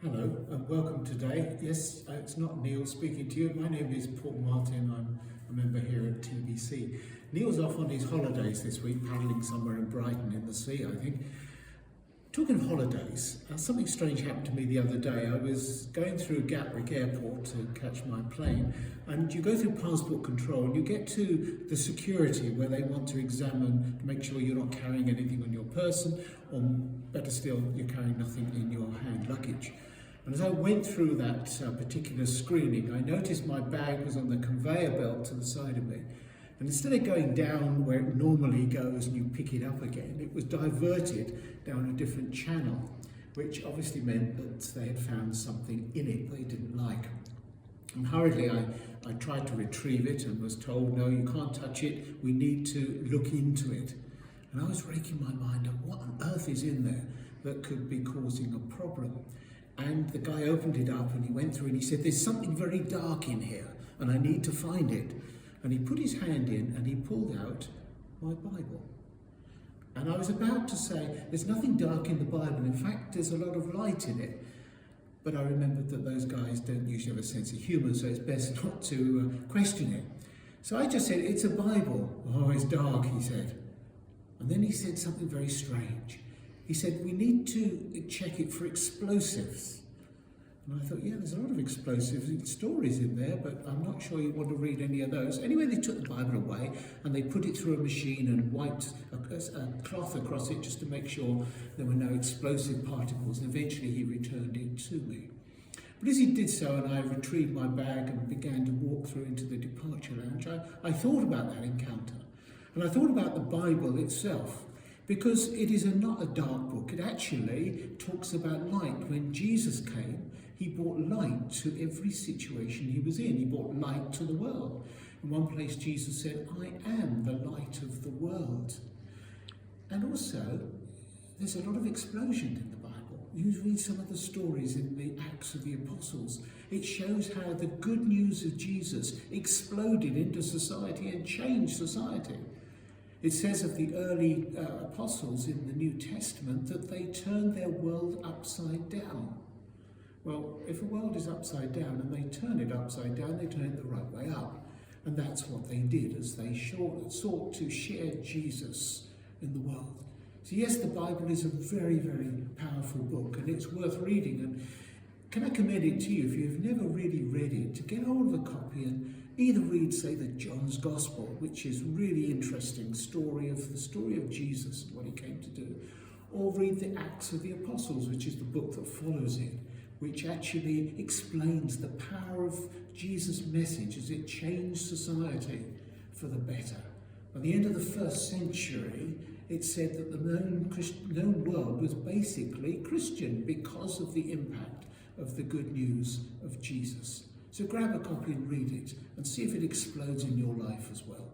Hello and welcome today. Yes, it's not Neil speaking to you. My name is Paul Martin. I'm a member here at TBC. Neil's off on his holidays this week, paddling somewhere in Brighton in the sea, I think. Talking of holidays, something strange happened to me the other day. I was going through Gatwick Airport to catch my plane, and you go through passport control and you get to the security where they want to examine to make sure you're not carrying anything on your person, or better still, you're carrying nothing in your hand luggage. And as I went through that particular screening, I noticed my bag was on the conveyor belt to the side of me. And instead of going down where it normally goes and you pick it up again, it was diverted down a different channel, which obviously meant that they had found something in it they didn't like. And hurriedly I tried to retrieve it and was told, no, you can't touch it, we need to look into it. And I was raking my mind up, what on earth is in there that could be causing a problem? And the guy opened it up and he went through and he said, there's something very dark in here and I need to find it. And he put his hand in and he pulled out my Bible. And I was about to say, there's nothing dark in the Bible. In fact, there's a lot of light in it. But I remembered that those guys don't usually have a sense of humour, so it's best not to question it. So I just said, it's a Bible. Oh, it's dark, he said. And then he said something very strange. He said, we need to check it for explosives. And I thought, yeah, there's a lot of explosive stories in there, but I'm not sure you want to read any of those. Anyway, they took the Bible away and they put it through a machine and wiped a cloth across it just to make sure there were no explosive particles. And eventually he returned it to me. But as he did so, and I retrieved my bag and began to walk through into the departure lounge, I thought about that encounter. And I thought about the Bible itself. Because it is not a dark book, it actually talks about light. When Jesus came, he brought light to every situation he was in. He brought light to the world. In one place, Jesus said, I am the light of the world. And also, there's a lot of explosion in the Bible. You read some of the stories in the Acts of the Apostles. It shows how the good news of Jesus exploded into society and changed society. It says of the early apostles in the New Testament that they turned their world upside down. Well, if a world is upside down and they turn it upside down, they turn it the right way up. And that's what they did as they sought to share Jesus in the world. So yes, the Bible is a very, very powerful book and it's worth reading. And can I commend it to you, if you've never really read it, to get hold of a copy and either read, say, the John's Gospel, which is really interesting story of Jesus and what he came to do, or read the Acts of the Apostles, which is the book that follows it, which actually explains the power of Jesus' message as it changed society for the better. By the end of the first century, it said that the known world was basically Christian because of the impact of the good news of Jesus. So grab a copy and read it and see if it explodes in your life as well.